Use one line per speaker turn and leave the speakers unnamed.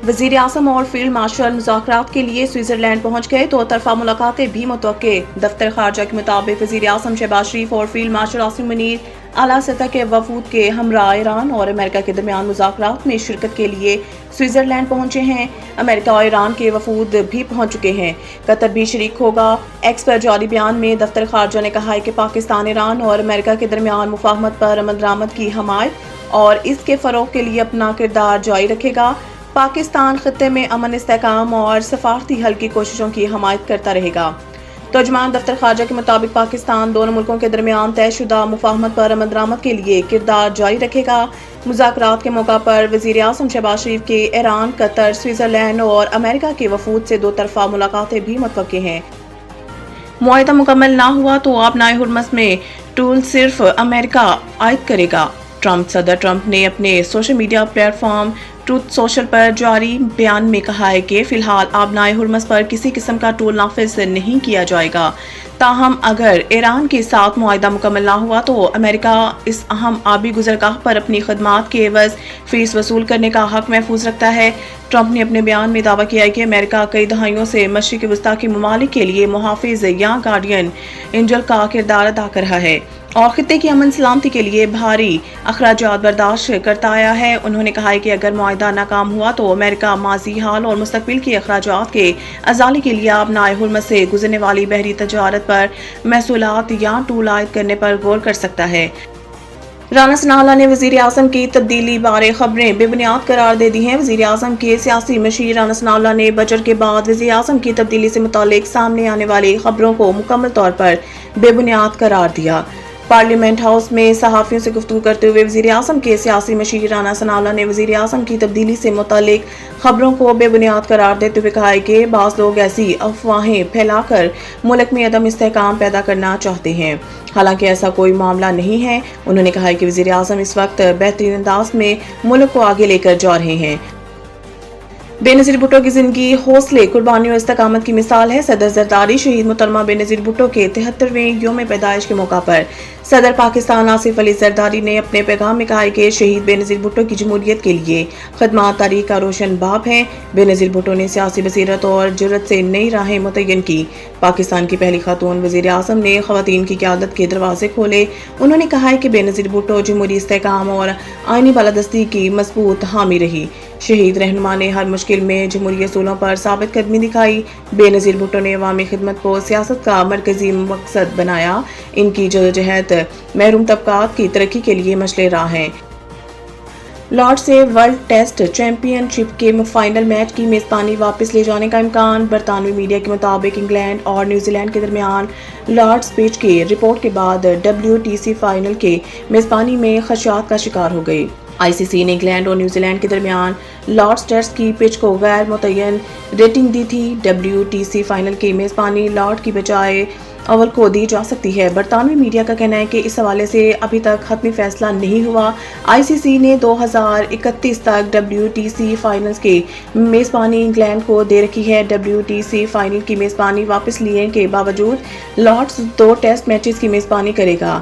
वजीर आज़म और field marshal मुज़ाकरात के लिए स्विट्जरलैंड पहुंच गए तो तरफा मुलाकातें भी मुतवक्के। दफ्तर खारजा के मुताबिक वजीर आज़म शहबाज शरीफ और फील्ड मार्शल आसिम मुनीर आला सतह के वफूद के हमरा ईरान और अमेरिका के दरमियान मुज़ाकरात में शिरकत के लिए स्विट्जरलैंड पहुंचे हैं। अमेरिका और ईरान के वफूद भी पहुंच चुके हैं। कतर भी शरीक होगा। एक्स पर जारी बयान में दफ्तर खारजा ने कहा है कि पाकिस्तान ईरान और अमेरिका के दरमियान मुफाहमत पर अमल दरामद की हमायत और इसके फ़रोग़ के लिए अपना किरदार जारी रखेगा। पाकिस्तान खित्ते में अमन, इस्तेहकाम और सफारती हल की कोशिशों की हमायत करता रहेगा। तर्जुमान दफ्तर खारजा के मुताबिक पाकिस्तान दोनों मुल्कों के दरमियान तयशुदा मुफाहमत पर अमल दरामद के लिए किरदार जारी रखेगा। मुज़ाकरात के मौका पर वज़ीर आज़म शहबाज शरीफ के ईरान, कतर, स्विट्जरलैंड और अमेरिका के वफूद से दो तरफा मुलाकातें भी मुतवक्के हैं। मुआहिदा मुकम्मल ना हुआ तो आपनाए हुर्मस में टूल सिर्फ अमेरिका आयद करेगा। सदर ट्रंप ने अपने social media platform truth social पर जारी बयान में कहा है कि फिलहाल आबनाए हुर्मस पर किसी किस्म का टूल नाफिज नहीं किया जाएगा। ताहम अगर ईरान के साथ मुआहिदा मुकम्मल ना हुआ तो अमेरिका इस अहम आबी गुजरगाह पर अपनी खदमात के एवज फीस वसूल करने का हक महफूज रखता है। ट्रंप ने अपने बयान में दावा किया है कि अमेरिका कई दहाइयों से मशरिक़ वस्ता के ममालिक के लिए मुहाफिज या गार्डियन एंजल का किरदार अदा कर रहा है और खित्ते की अमन सलामती के लिए भारी अखराजात बर्दाश्त करता आया है। उन्होंने कहा है कि अगर मुआहिदा नाकाम हुआ तो अमेरिका माजी, हाल और मुस्तकबिल के अखराजात के अजाले के लिए आबनाए हुर्मस से गुजरने वाली बहरी तजारत पर महसूलात या टूल आयद करने पर गौर कर सकता है। राना सनाउल्लाह ने वज़ीर आज़म की तब्दीली बारे खबरें बेबुनियाद करार दे दी हैं। वज़ीर आज़म के सियासी मशीर राना सनाउल्लाह ने बजट के बाद वज़ीर आज़म की तब्दीली से मुतालिक सामने आने वाली खबरों को मुकम्मल तौर पर बेबुनियाद करार दिया। पार्लियामेंट हाउस में सहाफ़ियों से गुफ्तगू करते हुए वज़ीर आज़म के सियासी मशीर राना सनाउल्लाह ने वज़ीर आज़म की तब्दीली से मुतालिक खबरों को बेबुनियाद करार देते हुए कहा है कि बाज़ लोग ऐसी अफवाहें फैलाकर मुल्क में अदम इस्तेहकाम पैदा करना चाहते हैं, हालांकि ऐसा कोई मामला नहीं है। उन्होंने कहा है कि वज़ीर आज़म इस वक्त बेहतरीन अंदाज में मुल्क को आगे लेकर जा रहे हैं। बेनज़ीर भुट्टो की जिंदगी हौसले, कुर्बानी और इस्तकामत की मिसाल है। सदर जरदारी शहीद मोहतरमा बेनज़ीर भुट्टो के 73वें यौम पैदाइश के मौका पर सदर पाकिस्तान आसिफ अली जरदारी ने अपने पैगाम में कहा है कि शहीद बेनज़ीर भुट्टो की जमहूरियत के लिए खदमात तारीख का रोशन बाब है। बेनज़ीर भुट्टो ने सियासी बसीरत और जुर्रत से नई राहें मुतय्यन की। पाकिस्तान की पहली खातून वज़ीर आज़म ने ख़वातीन की क़यादत के दरवाजे खोले। उन्होंने कहा है कि बेनज़ीर भुट्टो जमहूरी इस्तेहकाम और आइनी बालादस्ती की मजबूत हामी रही। शहीद रहनुमा ने हर मुश्किल में जमहूरी असूलों पर साबित कदमी दिखाई। बेनज़ीर भुट्टो ने अवामी खिदमत को सियासत का मरकजी मकसद बनाया। इनकी जदोजहद महरूम तबकात की तरक्की के लिए मशले राह है। लॉर्ड से वर्ल्ड टेस्ट चैंपियनशिप के फाइनल मैच की मेज़बानी वापस ले जाने का इम्कान। बरतानवी मीडिया के मुताबिक इंग्लैंड और न्यूजीलैंड के दरमियान लॉर्ड्स पिच की रिपोर्ट के बाद WTC फाइनल के मेज़बानी में खदशात का शिकार हो गई। ICC ने इंग्लैंड और न्यूजीलैंड के दरमियान लॉर्ड्स टेस्ट की पिच को गैर मुतय्यन रेटिंग दी थी। WTC फाइनल की मेज़बानी लॉर्ड की बजाय अव्वल को दी जा सकती है। बरतानवी मीडिया का कहना है कि इस हवाले से अभी तक हतमी फैसला नहीं हुआ। ICC ने 2031 तक WTC फाइनल्स की मेज़बानी इंग्लैंड को दे रखी है। WTC फाइनल की मेज़बानी वापस लेने के बावजूद लॉर्ड्स 2 टेस्ट मैचेस की मेज़बानी करेगा।